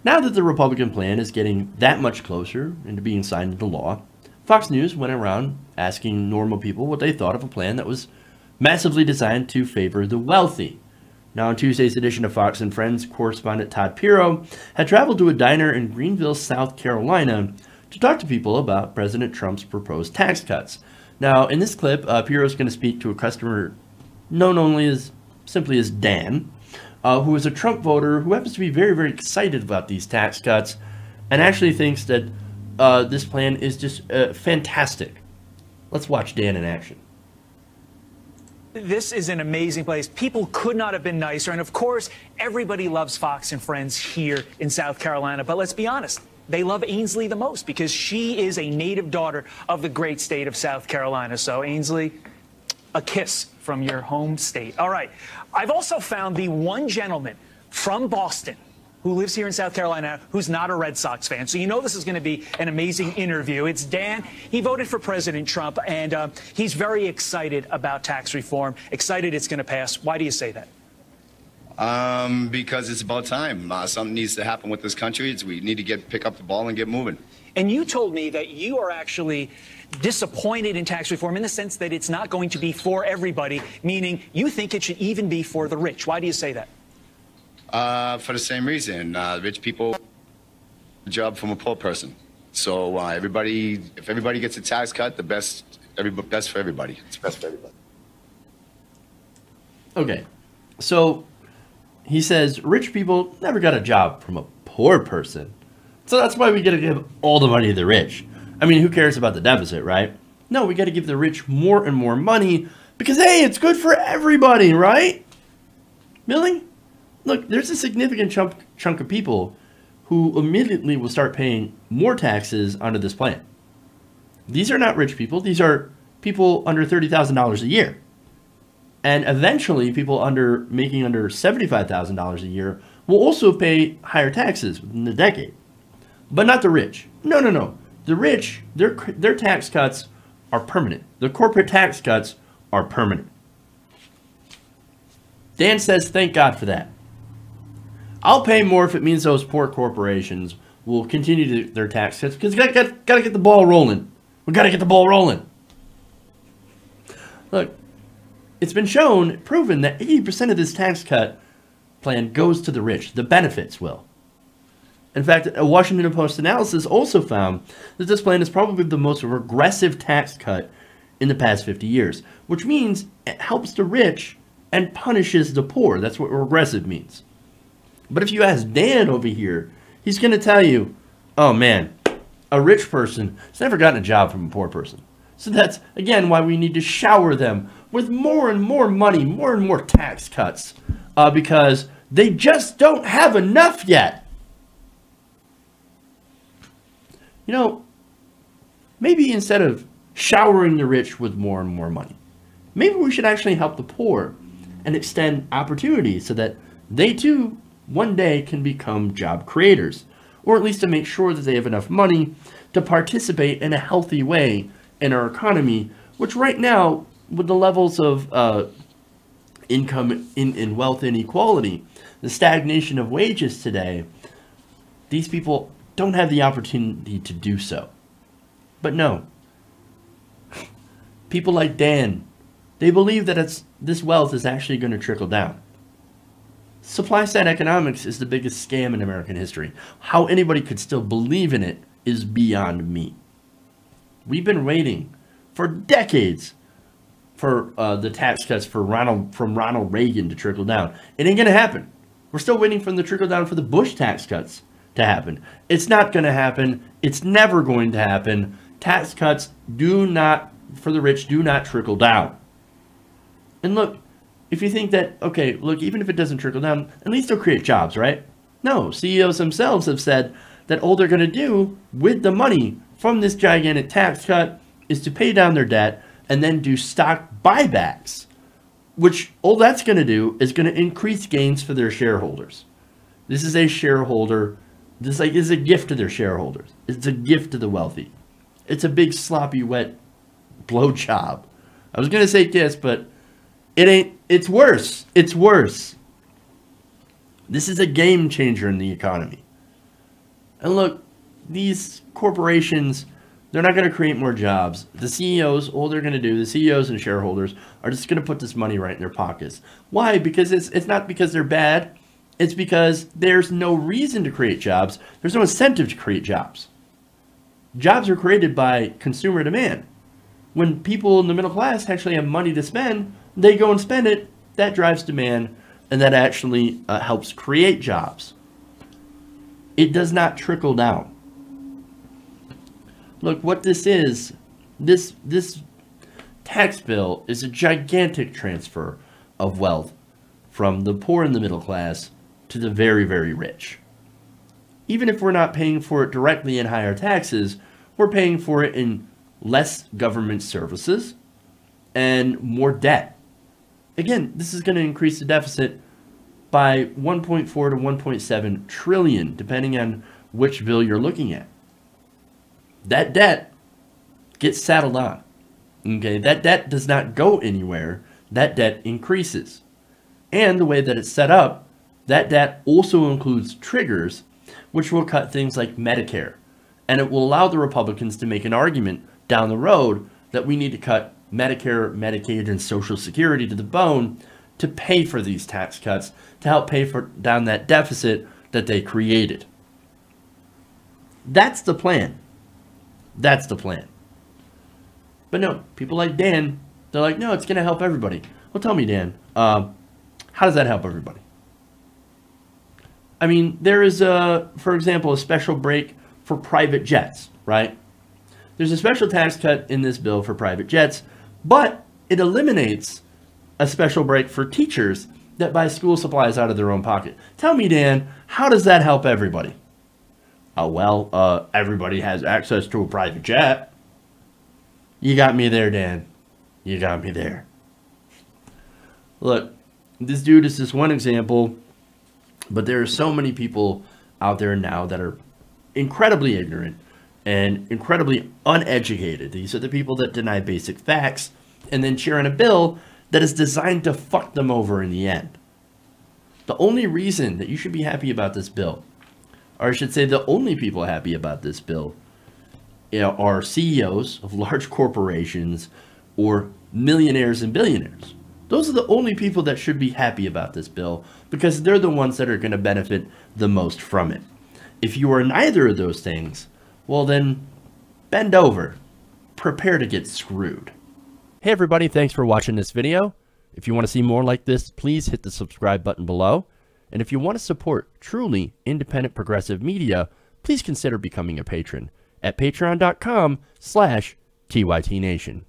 Now that the Republican plan is getting that much closer into being signed into law, Fox News went around asking normal people what they thought of a plan that was massively designed to favor the wealthy. Now, on Tuesday's edition of Fox and Friends, correspondent Todd Piro had traveled to a diner in Greenville, South Carolina, to talk to people about President Trump's proposed tax cuts. Now, in this clip, Piro is going to speak to a customer known only as simply as Dan, who is a Trump voter who happens to be very, very excited about these tax cuts and actually thinks that this plan is just fantastic. Let's watch Dan in action. This is an amazing place. People could not have been nicer. And of course, everybody loves Fox and Friends here in South Carolina. But let's be honest, they love Ainsley the most because she is a native daughter of the great state of South Carolina. So Ainsley, a kiss from your home state. All right. I've also found the one gentleman from Boston who lives here in South Carolina, who's not a Red Sox fan. So you know this is going to be an amazing interview. It's Dan. He voted for President Trump, and he's very excited about tax reform, excited it's going to pass. Why do you say that? Because it's about time. Something needs to happen with this country. We need to pick up the ball and get moving. And you told me that you are actually disappointed in tax reform in the sense that it's not going to be for everybody, meaning you think it should even be for the rich. Why do you say that? For the same reason. Rich people a job from a poor person. So if everybody gets a tax cut, the best for everybody. It's best for everybody. Okay, so he says rich people never got a job from a poor person. So that's why we got to give all the money to the rich. I mean, who cares about the deficit, right? No, we got to give the rich more and more money because, hey, it's good for everybody, right? Really? Look, there's a significant chunk of people who immediately will start paying more taxes under this plan. These are not rich people. These are people under $30,000 a year. And eventually, people making under $75,000 a year will also pay higher taxes within the decade. But not the rich. No, no, no. The rich, their tax cuts are permanent. The corporate tax cuts are permanent. Dan says, thank God for that. I'll pay more if it means those poor corporations will continue their tax cuts because we got to get the ball rolling. We got to get the ball rolling. Look, it's been proven that 80% of this tax cut plan goes to the rich. The benefits will. In fact, a Washington Post analysis also found that this plan is probably the most regressive tax cut in the past 50 years, which means it helps the rich and punishes the poor. That's what regressive means. But if you ask Dan over here, he's going to tell you, oh man, a rich person has never gotten a job from a poor person. So that's, again, why we need to shower them with more and more money, more and more tax cuts, because they just don't have enough yet. You know, maybe instead of showering the rich with more and more money, maybe we should actually help the poor and extend opportunities so that they too one day can become job creators, or at least to make sure that they have enough money to participate in a healthy way in our economy, which right now, with the levels of income in wealth inequality, the stagnation of wages today, these people don't have the opportunity to do so. But no, people like Dan, they believe that this wealth is actually going to trickle down. Supply-side economics is the biggest scam in American history. How anybody could still believe in it is beyond me. We've been waiting for decades for the tax cuts from Ronald Reagan to trickle down. It ain't going to happen. We're still waiting for the trickle down for the Bush tax cuts to happen. It's not going to happen. It's never going to happen. Tax cuts for the rich do not trickle down. And look, if you think that, okay, look, even if it doesn't trickle down, at least they'll create jobs, right? No, CEOs themselves have said that all they're going to do with the money from this gigantic tax cut is to pay down their debt and then do stock buybacks, which all that's going to do is going to increase gains for their shareholders. This is a shareholder, this is a gift to their shareholders. It's a gift to the wealthy. It's a big sloppy wet blowjob. I was going to say kiss, but it ain't. It's worse. It's worse. This is a game changer in the economy. And look, these corporations, they're not going to create more jobs. The CEOs, all they're going to do, the CEOs and shareholders, are just going to put this money right in their pockets. Why? Because it's not because they're bad. It's because there's no reason to create jobs. There's no incentive to create jobs. Jobs are created by consumer demand. When people in the middle class actually have money to spend, they go and spend it. That drives demand, and that actually helps create jobs. It does not trickle down. Look, what this is, this tax bill is a gigantic transfer of wealth from the poor and the middle class to the very, very rich. Even if we're not paying for it directly in higher taxes, we're paying for it in less government services and more debt. Again, this is going to increase the deficit by 1.4 to 1.7 trillion, depending on which bill you're looking at. That debt gets saddled on. Okay, that debt does not go anywhere. That debt increases. And the way that it's set up, that debt also includes triggers, which will cut things like Medicare. And it will allow the Republicans to make an argument down the road that we need to cut Medicare, Medicaid, and Social Security to the bone to pay for these tax cuts, to help pay for down that deficit that they created. That's the plan. That's the plan. But no, people like Dan, they're like, no, it's going to help everybody. Well, tell me, Dan, how does that help everybody? I mean, there is, for example, a special break for private jets, right? There's a special tax cut in this bill for private jets, but it eliminates a special break for teachers that buy school supplies out of their own pocket. Tell me, Dan, how does that help everybody? Oh, well, everybody has access to a private jet. You got me there, Dan. You got me there. Look, this dude is just one example, but there are so many people out there now that are incredibly ignorant and incredibly uneducated. These are the people that deny basic facts and then cheer on a bill that is designed to fuck them over in the end. The only reason that you should be happy about this bill, or I should say the only people happy about this bill, are CEOs of large corporations or millionaires and billionaires. Those are the only people that should be happy about this bill because they're the ones that are going to benefit the most from it. If you are neither of those things, well then, bend over. Prepare to get screwed. Hey everybody, thanks for watching this video. If you want to see more like this, please hit the subscribe button below. And if you want to support truly independent progressive media, please consider becoming a patron at patreon.com/TYTNation.